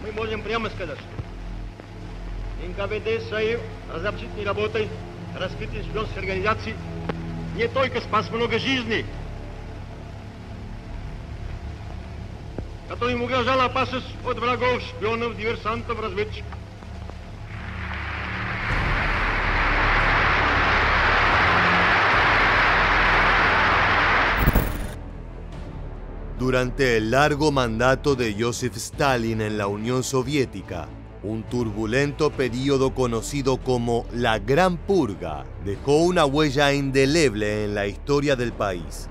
мы можем прямо сказать, что НКВД своей разобщительной работой, раскрытием шпионских организаций не только спас много жизней, которым угрожала опасность от врагов, шпионов, диверсантов, разведчиков. Durante el largo mandato de Joseph Stalin en la Unión Soviética, un turbulento periodo conocido como la Gran Purga dejó una huella indeleble en la historia del país.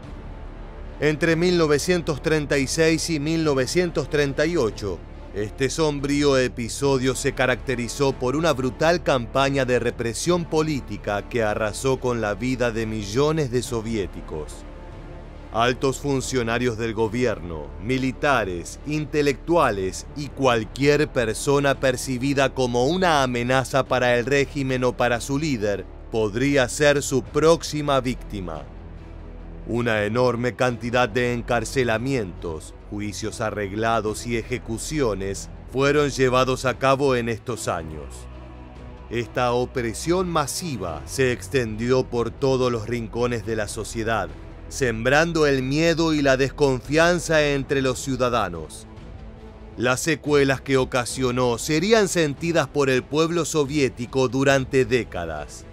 Entre 1936 y 1938, este sombrío episodio se caracterizó por una brutal campaña de represión política que arrasó con la vida de millones de soviéticos. Altos funcionarios del gobierno, militares, intelectuales y cualquier persona percibida como una amenaza para el régimen o para su líder podría ser su próxima víctima. Una enorme cantidad de encarcelamientos, juicios arreglados y ejecuciones fueron llevados a cabo en estos años. Esta opresión masiva se extendió por todos los rincones de la sociedad, sembrando el miedo y la desconfianza entre los ciudadanos. Las secuelas que ocasionó serían sentidas por el pueblo soviético durante décadas.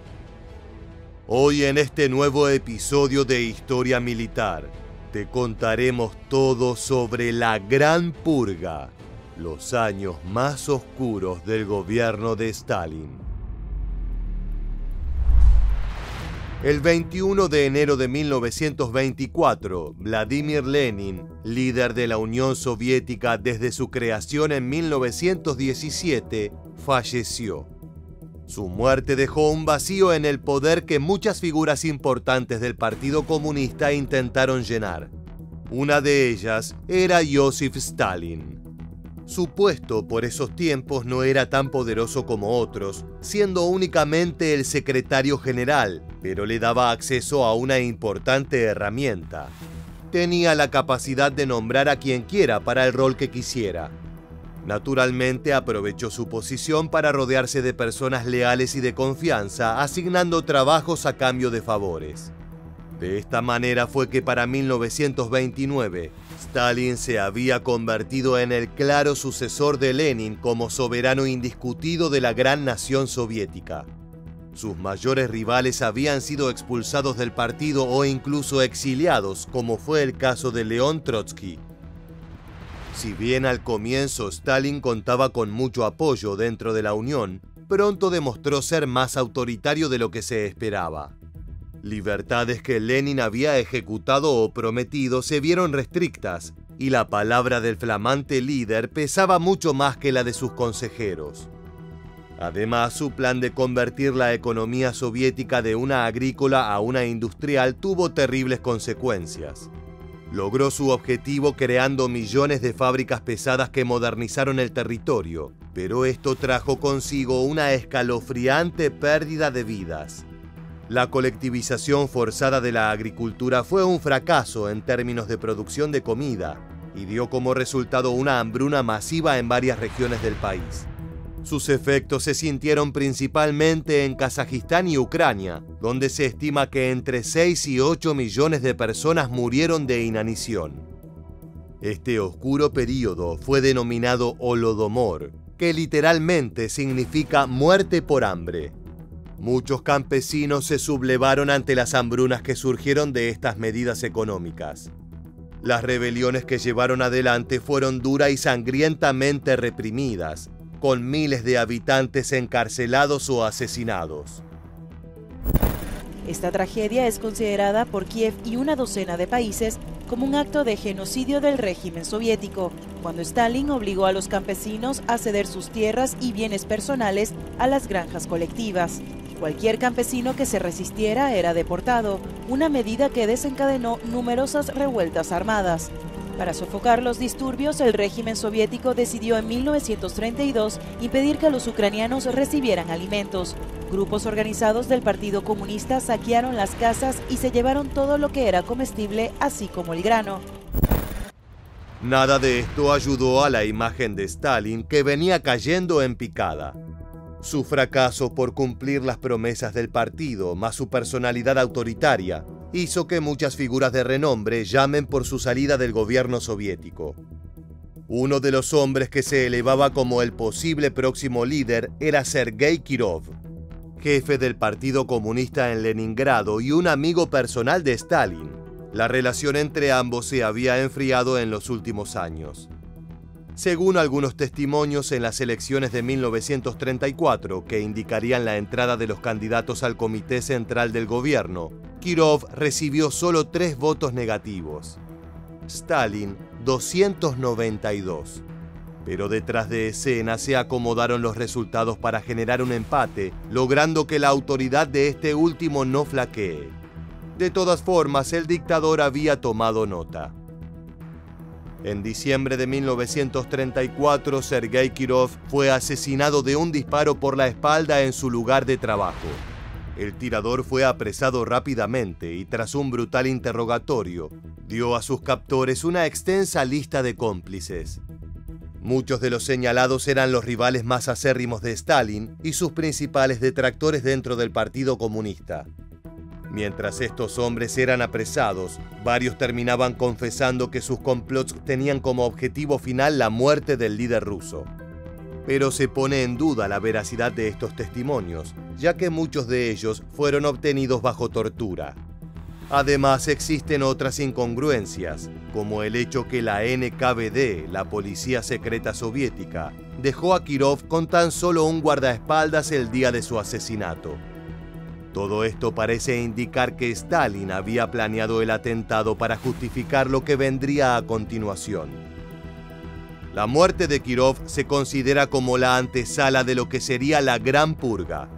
Hoy en este nuevo episodio de Historia Militar, te contaremos todo sobre la Gran Purga, los años más oscuros del gobierno de Stalin. El 21 de enero de 1924, Vladimir Lenin, líder de la Unión Soviética desde su creación en 1917, falleció. Su muerte dejó un vacío en el poder que muchas figuras importantes del Partido Comunista intentaron llenar. Una de ellas era Joseph Stalin. Su puesto por esos tiempos no era tan poderoso como otros, siendo únicamente el secretario general, pero le daba acceso a una importante herramienta. Tenía la capacidad de nombrar a quien quiera para el rol que quisiera. Naturalmente aprovechó su posición para rodearse de personas leales y de confianza, asignando trabajos a cambio de favores. De esta manera fue que para 1929, Stalin se había convertido en el claro sucesor de Lenin como soberano indiscutido de la gran nación soviética. Sus mayores rivales habían sido expulsados del partido o incluso exiliados, como fue el caso de León Trotsky. Si bien al comienzo Stalin contaba con mucho apoyo dentro de la Unión, pronto demostró ser más autoritario de lo que se esperaba. Libertades que Lenin había ejecutado o prometido se vieron restrictas, y la palabra del flamante líder pesaba mucho más que la de sus consejeros. Además, su plan de convertir la economía soviética de una agrícola a una industrial tuvo terribles consecuencias. Logró su objetivo creando millones de fábricas pesadas que modernizaron el territorio, pero esto trajo consigo una escalofriante pérdida de vidas. La colectivización forzada de la agricultura fue un fracaso en términos de producción de comida y dio como resultado una hambruna masiva en varias regiones del país. Sus efectos se sintieron principalmente en Kazajistán y Ucrania, donde se estima que entre 6 y 8 millones de personas murieron de inanición. Este oscuro período fue denominado Holodomor, que literalmente significa muerte por hambre. Muchos campesinos se sublevaron ante las hambrunas que surgieron de estas medidas económicas. Las rebeliones que llevaron adelante fueron dura y sangrientamente reprimidas, con miles de habitantes encarcelados o asesinados. Esta tragedia es considerada por Kiev y una docena de países como un acto de genocidio del régimen soviético, cuando Stalin obligó a los campesinos a ceder sus tierras y bienes personales a las granjas colectivas. Cualquier campesino que se resistiera era deportado, una medida que desencadenó numerosas revueltas armadas. Para sofocar los disturbios, el régimen soviético decidió en 1932 impedir que los ucranianos recibieran alimentos. Grupos organizados del Partido Comunista saquearon las casas y se llevaron todo lo que era comestible, así como el grano. Nada de esto ayudó a la imagen de Stalin, que venía cayendo en picada. Su fracaso por cumplir las promesas del partido, más su personalidad autoritaria, hizo que muchas figuras de renombre llamen por su salida del gobierno soviético. Uno de los hombres que se elevaba como el posible próximo líder era Sergei Kirov, jefe del Partido Comunista en Leningrado y un amigo personal de Stalin. La relación entre ambos se había enfriado en los últimos años. Según algunos testimonios en las elecciones de 1934, que indicarían la entrada de los candidatos al Comité Central del Gobierno, Kirov recibió solo 3 votos negativos. Stalin, 292. Pero detrás de escena se acomodaron los resultados para generar un empate, logrando que la autoridad de este último no flaquee. De todas formas, el dictador había tomado nota. En diciembre de 1934, Sergei Kirov fue asesinado de un disparo por la espalda en su lugar de trabajo. El tirador fue apresado rápidamente y tras un brutal interrogatorio, dio a sus captores una extensa lista de cómplices. Muchos de los señalados eran los rivales más acérrimos de Stalin y sus principales detractores dentro del Partido Comunista. Mientras estos hombres eran apresados, varios terminaban confesando que sus complots tenían como objetivo final la muerte del líder ruso. Pero se pone en duda la veracidad de estos testimonios, ya que muchos de ellos fueron obtenidos bajo tortura. Además, existen otras incongruencias, como el hecho que la NKVD, la policía secreta soviética, dejó a Kirov con tan solo un guardaespaldas el día de su asesinato. Todo esto parece indicar que Stalin había planeado el atentado para justificar lo que vendría a continuación. La muerte de Kirov se considera como la antesala de lo que sería la Gran Purga.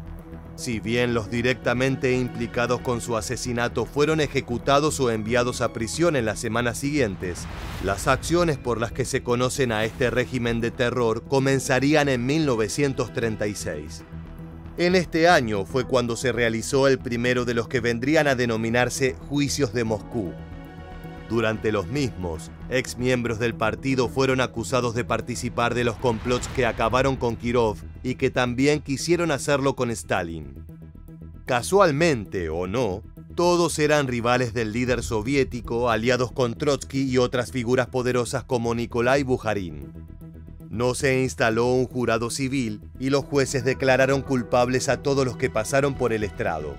Si bien los directamente implicados con su asesinato fueron ejecutados o enviados a prisión en las semanas siguientes, las acciones por las que se conocen a este régimen de terror comenzarían en 1936. En este año fue cuando se realizó el primero de los que vendrían a denominarse Juicios de Moscú. Durante los mismos, exmiembros del partido fueron acusados de participar de los complots que acabaron con Kirov y que también quisieron hacerlo con Stalin. Casualmente o no, todos eran rivales del líder soviético, aliados con Trotsky y otras figuras poderosas como Nikolai Bukharin. No se instaló un jurado civil y los jueces declararon culpables a todos los que pasaron por el estrado.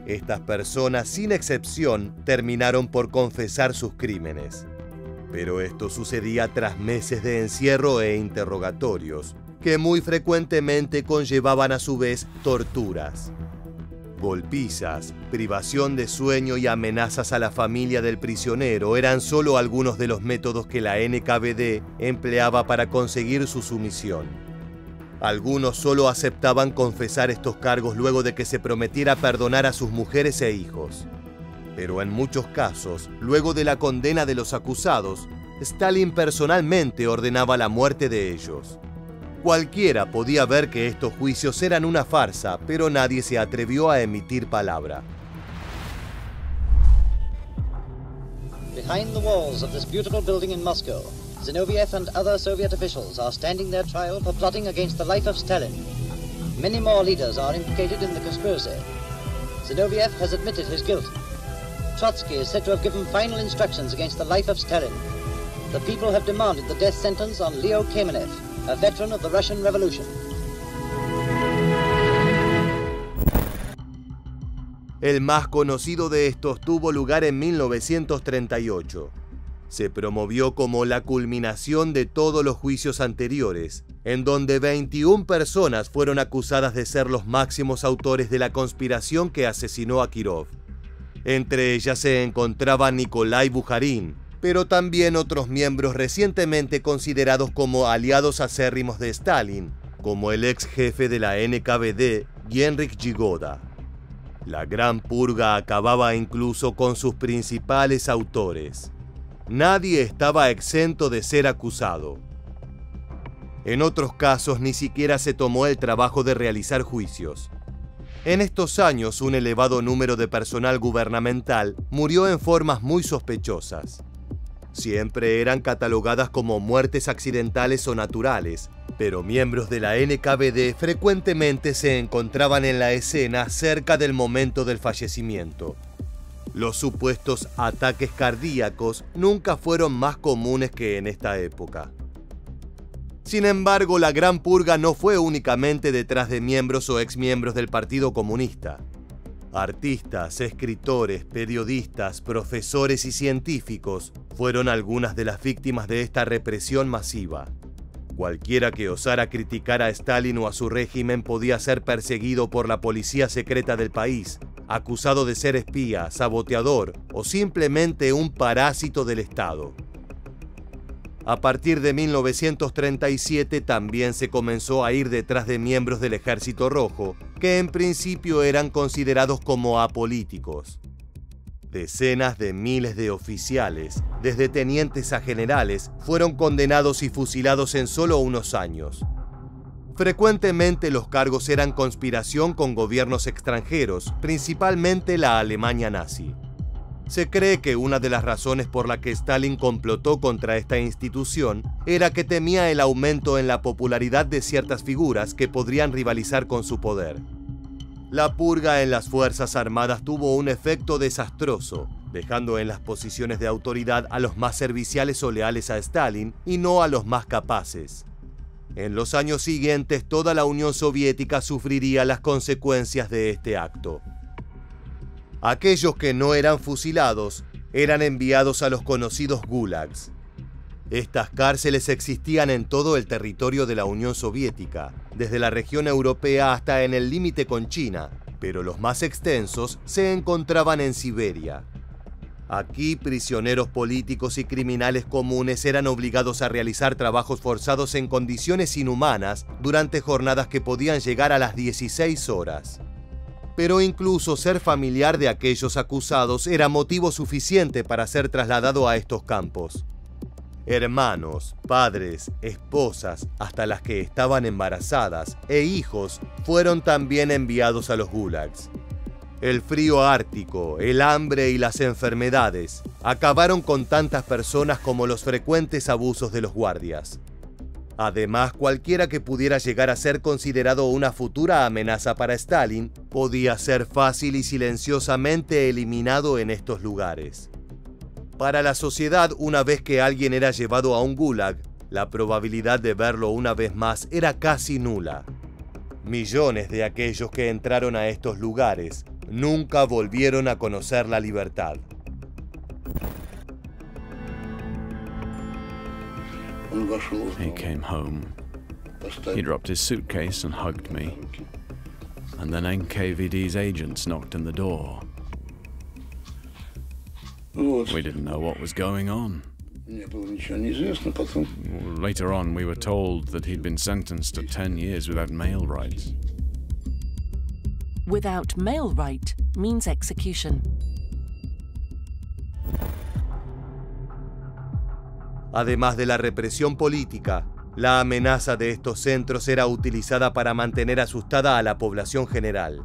Estas personas, sin excepción, terminaron por confesar sus crímenes. Pero esto sucedía tras meses de encierro e interrogatorios, que muy frecuentemente conllevaban a su vez torturas. Golpizas, privación de sueño y amenazas a la familia del prisionero eran solo algunos de los métodos que la NKVD empleaba para conseguir su sumisión. Algunos solo aceptaban confesar estos cargos luego de que se prometiera perdonar a sus mujeres e hijos. Pero en muchos casos, luego de la condena de los acusados, Stalin personalmente ordenaba la muerte de ellos. Cualquiera podía ver que estos juicios eran una farsa, pero nadie se atrevió a emitir palabra. Behind the walls of this beautiful building in Moscow, Zinoviev and other Soviet officials are standing their trial for plotting against the life of Stalin. Many more leaders are implicated in the conspiracy. Zinoviev has admitted his guilt. Trotsky is said to have given final instructions against the life of Stalin. The people have demanded the death sentence on Leo Kamenev, a veteran of the Russian Revolution. El más conocido de estos tuvo lugar en 1938. Se promovió como la culminación de todos los juicios anteriores, en donde 21 personas fueron acusadas de ser los máximos autores de la conspiración que asesinó a Kirov. Entre ellas se encontraba Nikolai Bukharin, pero también otros miembros recientemente considerados como aliados acérrimos de Stalin, como el ex jefe de la NKVD, Henryk Jigoda. La Gran Purga acababa incluso con sus principales autores. Nadie estaba exento de ser acusado. En otros casos ni siquiera se tomó el trabajo de realizar juicios. En estos años, un elevado número de personal gubernamental murió en formas muy sospechosas. siempre eran catalogadas como muertes accidentales o naturales, pero miembros de la NKVD frecuentemente se encontraban en la escena cerca del momento del fallecimiento. Los supuestos ataques cardíacos nunca fueron más comunes que en esta época. Sin embargo, la Gran Purga no fue únicamente detrás de miembros o exmiembros del Partido Comunista. Artistas, escritores, periodistas, profesores y científicos fueron algunas de las víctimas de esta represión masiva. Cualquiera que osara criticar a Stalin o a su régimen podía ser perseguido por la policía secreta del país, acusado de ser espía, saboteador o simplemente un parásito del Estado. A partir de 1937 también se comenzó a ir detrás de miembros del Ejército Rojo, que en principio eran considerados como apolíticos. Decenas de miles de oficiales, desde tenientes a generales, fueron condenados y fusilados en solo unos años. Frecuentemente los cargos eran conspiración con gobiernos extranjeros, principalmente la Alemania nazi. Se cree que una de las razones por la que Stalin complotó contra esta institución era que temía el aumento en la popularidad de ciertas figuras que podrían rivalizar con su poder. La purga en las Fuerzas Armadas tuvo un efecto desastroso, dejando en las posiciones de autoridad a los más serviciales o leales a Stalin y no a los más capaces. En los años siguientes, toda la Unión Soviética sufriría las consecuencias de este acto. Aquellos que no eran fusilados eran enviados a los conocidos gulags. Estas cárceles existían en todo el territorio de la Unión Soviética, desde la región europea hasta en el límite con China, pero los más extensos se encontraban en Siberia. Aquí, prisioneros políticos y criminales comunes eran obligados a realizar trabajos forzados en condiciones inhumanas durante jornadas que podían llegar a las 16 horas. Pero incluso ser familiar de aquellos acusados era motivo suficiente para ser trasladado a estos campos. Hermanos, padres, esposas, hasta las que estaban embarazadas, e hijos fueron también enviados a los gulags. El frío ártico, el hambre y las enfermedades acabaron con tantas personas como los frecuentes abusos de los guardias. Además, cualquiera que pudiera llegar a ser considerado una futura amenaza para Stalin podía ser fácil y silenciosamente eliminado en estos lugares. Para la sociedad, una vez que alguien era llevado a un gulag, la probabilidad de verlo una vez más era casi nula. Millones de aquellos que entraron a estos lugares nunca volvieron a conocer la libertad. He came home. He dropped his suitcase and hugged me. And then NKVD's agents knocked on the door. We didn't know what was going on. Later on, we were told that he'd been sentenced to 10 years without mail rights. Without mail right means execution. Además de la represión política, la amenaza de estos centros era utilizada para mantener asustada a la población general.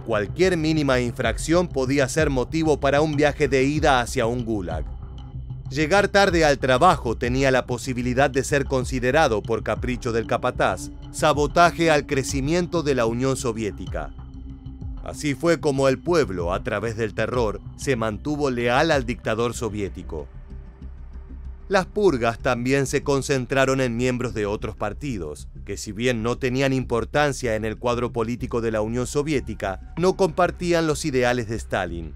Cualquier mínima infracción podía ser motivo para un viaje de ida hacia un gulag. Llegar tarde al trabajo tenía la posibilidad de ser considerado, por capricho del capataz, sabotaje al crecimiento de la Unión Soviética. Así fue como el pueblo, a través del terror, se mantuvo leal al dictador soviético. Las purgas también se concentraron en miembros de otros partidos, que si bien no tenían importancia en el cuadro político de la Unión Soviética, no compartían los ideales de Stalin.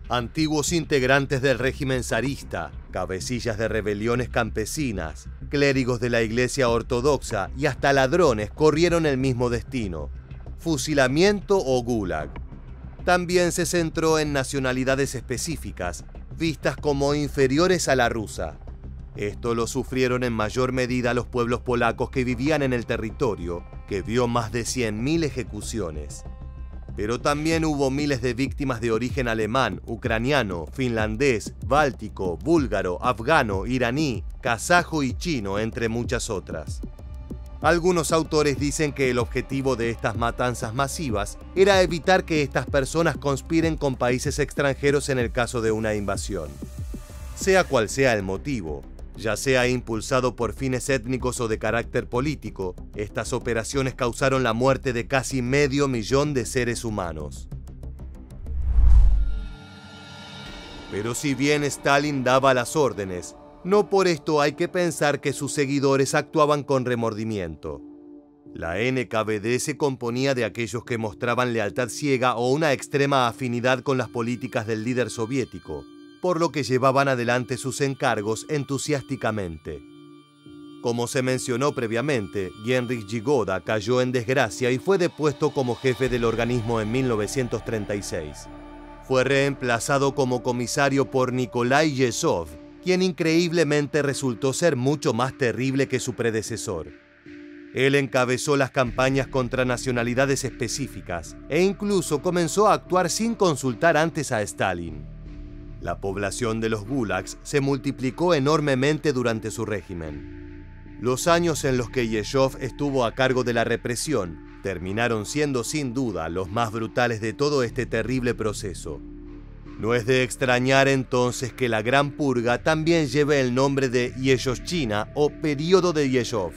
Antiguos integrantes del régimen zarista, cabecillas de rebeliones campesinas, clérigos de la Iglesia Ortodoxa y hasta ladrones corrieron el mismo destino: fusilamiento o gulag. También se centró en nacionalidades específicas, vistas como inferiores a la rusa. Esto lo sufrieron en mayor medida los pueblos polacos que vivían en el territorio, que vio más de 100.000 ejecuciones. Pero también hubo miles de víctimas de origen alemán, ucraniano, finlandés, báltico, búlgaro, afgano, iraní, kazajo y chino, entre muchas otras. Algunos autores dicen que el objetivo de estas matanzas masivas era evitar que estas personas conspiren con países extranjeros en el caso de una invasión. Sea cual sea el motivo, ya sea impulsado por fines étnicos o de carácter político, estas operaciones causaron la muerte de casi 500.000 de seres humanos. Pero si bien Stalin daba las órdenes, no por esto hay que pensar que sus seguidores actuaban con remordimiento. La NKVD se componía de aquellos que mostraban lealtad ciega o una extrema afinidad con las políticas del líder soviético, por lo que llevaban adelante sus encargos entusiásticamente. Como se mencionó previamente, Henryk Jigoda cayó en desgracia y fue depuesto como jefe del organismo en 1936. Fue reemplazado como comisario por Nikolai Yezhov, quien increíblemente resultó ser mucho más terrible que su predecesor. Él encabezó las campañas contra nacionalidades específicas e incluso comenzó a actuar sin consultar antes a Stalin. La población de los gulags se multiplicó enormemente durante su régimen. Los años en los que Yezhov estuvo a cargo de la represión terminaron siendo sin duda los más brutales de todo este terrible proceso. No es de extrañar entonces que la Gran Purga también lleve el nombre de Yezhovshchina o Período de Yezhov.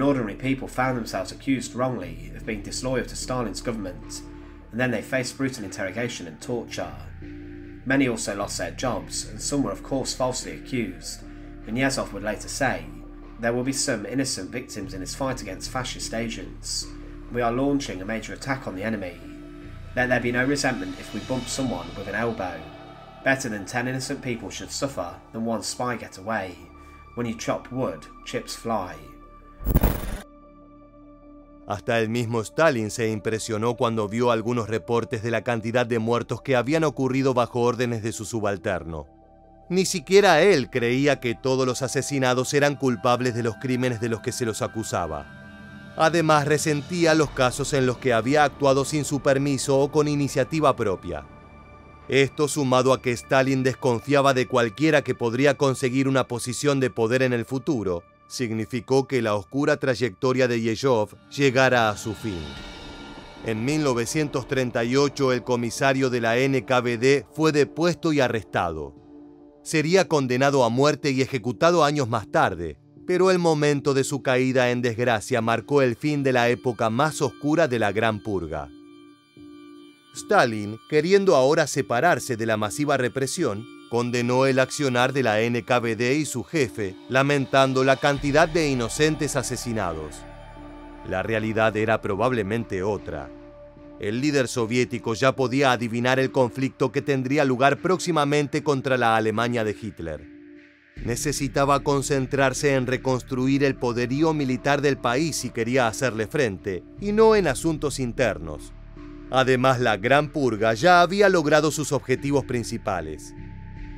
Ordinary people found themselves accused wrongly of being disloyal to Stalin's government, and then they faced brutal interrogation and torture. Many also lost their jobs, and some were of course falsely accused, and Yezhov would later say, "There will be some innocent victims in this fight against fascist agents. We are launching a major attack on the enemy. Let there be no resentment if we bump someone with an elbow. Better than 10 innocent people should suffer than one spy get away. When you chop wood, chips fly." Hasta el mismo Stalin se impresionó cuando vio algunos reportes de la cantidad de muertos que habían ocurrido bajo órdenes de su subalterno. Ni siquiera él creía que todos los asesinados eran culpables de los crímenes de los que se los acusaba. Además, resentía los casos en los que había actuado sin su permiso o con iniciativa propia. Esto, sumado a que Stalin desconfiaba de cualquiera que podría conseguir una posición de poder en el futuro, significó que la oscura trayectoria de Yezhov llegara a su fin. En 1938, el comisario de la NKVD fue depuesto y arrestado. Sería condenado a muerte y ejecutado años más tarde, pero el momento de su caída en desgracia marcó el fin de la época más oscura de la Gran Purga. Stalin, queriendo ahora separarse de la masiva represión, condenó el accionar de la NKVD y su jefe, lamentando la cantidad de inocentes asesinados. La realidad era probablemente otra. El líder soviético ya podía adivinar el conflicto que tendría lugar próximamente contra la Alemania de Hitler. Necesitaba concentrarse en reconstruir el poderío militar del país si quería hacerle frente, y no en asuntos internos. Además, la Gran Purga ya había logrado sus objetivos principales.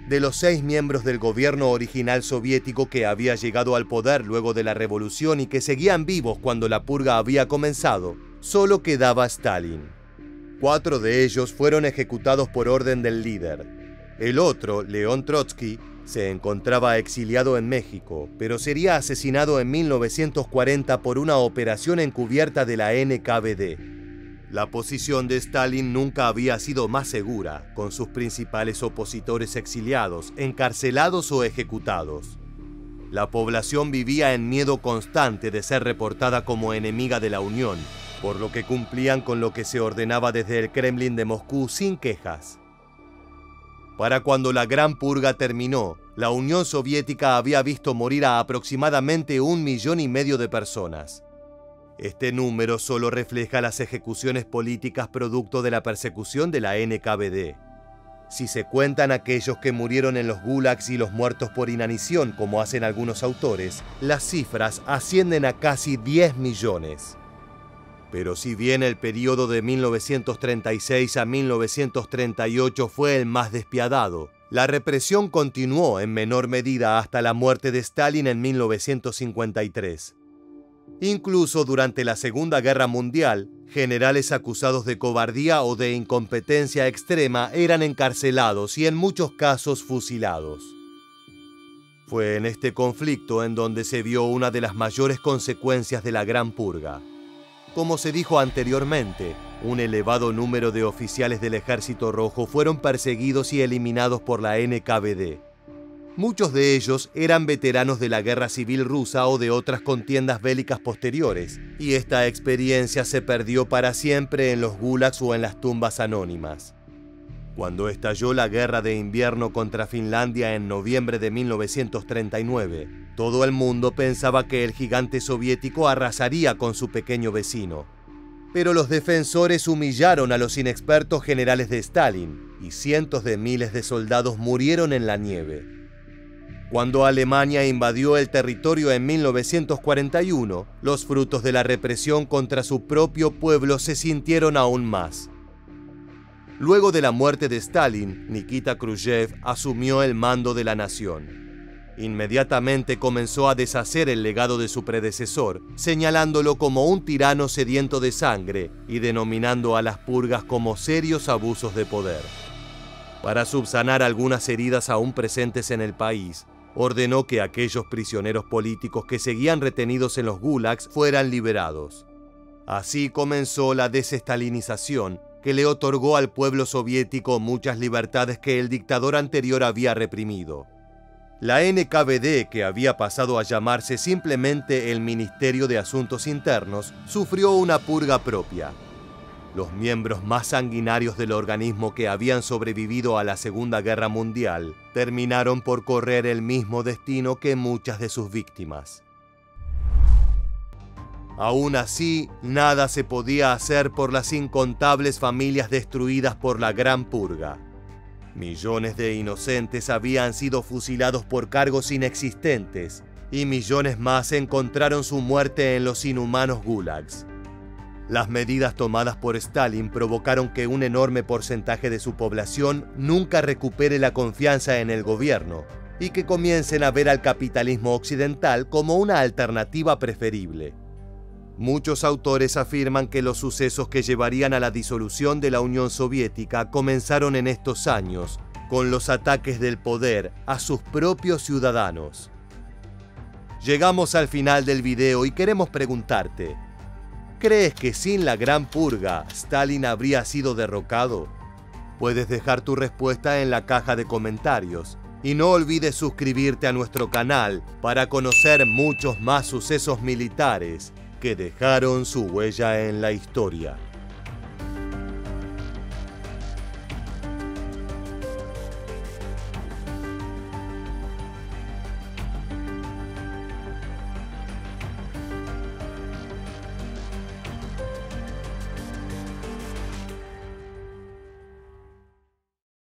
De los 6 miembros del gobierno original soviético que había llegado al poder luego de la revolución y que seguían vivos cuando la purga había comenzado, solo quedaba Stalin. 4 de ellos fueron ejecutados por orden del líder. El otro, León Trotsky, se encontraba exiliado en México, pero sería asesinado en 1940 por una operación encubierta de la NKVD. La posición de Stalin nunca había sido más segura, con sus principales opositores exiliados, encarcelados o ejecutados. La población vivía en miedo constante de ser reportada como enemiga de la Unión, por lo que cumplían con lo que se ordenaba desde el Kremlin de Moscú sin quejas. Para cuando la Gran Purga terminó, la Unión Soviética había visto morir a aproximadamente 1,5 millones de personas. Este número solo refleja las ejecuciones políticas producto de la persecución de la NKVD. Si se cuentan aquellos que murieron en los gulags y los muertos por inanición, como hacen algunos autores, las cifras ascienden a casi 10 millones. Pero si bien el periodo de 1936 a 1938 fue el más despiadado, la represión continuó en menor medida hasta la muerte de Stalin en 1953. Incluso durante la Segunda Guerra Mundial, generales acusados de cobardía o de incompetencia extrema eran encarcelados y en muchos casos fusilados. Fue en este conflicto en donde se vio una de las mayores consecuencias de la Gran Purga. Como se dijo anteriormente, un elevado número de oficiales del Ejército Rojo fueron perseguidos y eliminados por la NKVD. Muchos de ellos eran veteranos de la Guerra Civil Rusa o de otras contiendas bélicas posteriores, y esta experiencia se perdió para siempre en los gulags o en las tumbas anónimas. Cuando estalló la Guerra de Invierno contra Finlandia en noviembre de 1939, todo el mundo pensaba que el gigante soviético arrasaría con su pequeño vecino. Pero los defensores humillaron a los inexpertos generales de Stalin, y cientos de miles de soldados murieron en la nieve. Cuando Alemania invadió el territorio en 1941, los frutos de la represión contra su propio pueblo se sintieron aún más. Luego de la muerte de Stalin, Nikita Khrushchev asumió el mando de la nación. Inmediatamente comenzó a deshacer el legado de su predecesor, señalándolo como un tirano sediento de sangre y denominando a las purgas como serios abusos de poder. Para subsanar algunas heridas aún presentes en el país, ordenó que aquellos prisioneros políticos que seguían retenidos en los gulags fueran liberados. Así comenzó la desestalinización, que le otorgó al pueblo soviético muchas libertades que el dictador anterior había reprimido. La NKVD, que había pasado a llamarse simplemente el Ministerio de Asuntos Internos, sufrió una purga propia. Los miembros más sanguinarios del organismo que habían sobrevivido a la Segunda Guerra Mundial terminaron por correr el mismo destino que muchas de sus víctimas. Aún así, nada se podía hacer por las incontables familias destruidas por la Gran Purga. Millones de inocentes habían sido fusilados por cargos inexistentes y millones más encontraron su muerte en los inhumanos gulags. Las medidas tomadas por Stalin provocaron que un enorme porcentaje de su población nunca recupere la confianza en el gobierno y que comiencen a ver al capitalismo occidental como una alternativa preferible. Muchos autores afirman que los sucesos que llevarían a la disolución de la Unión Soviética comenzaron en estos años, con los ataques del poder a sus propios ciudadanos. Llegamos al final del video y queremos preguntarte: ¿crees que sin la Gran Purga Stalin habría sido derrocado? Puedes dejar tu respuesta en la caja de comentarios y no olvides suscribirte a nuestro canal para conocer muchos más sucesos militares que dejaron su huella en la historia.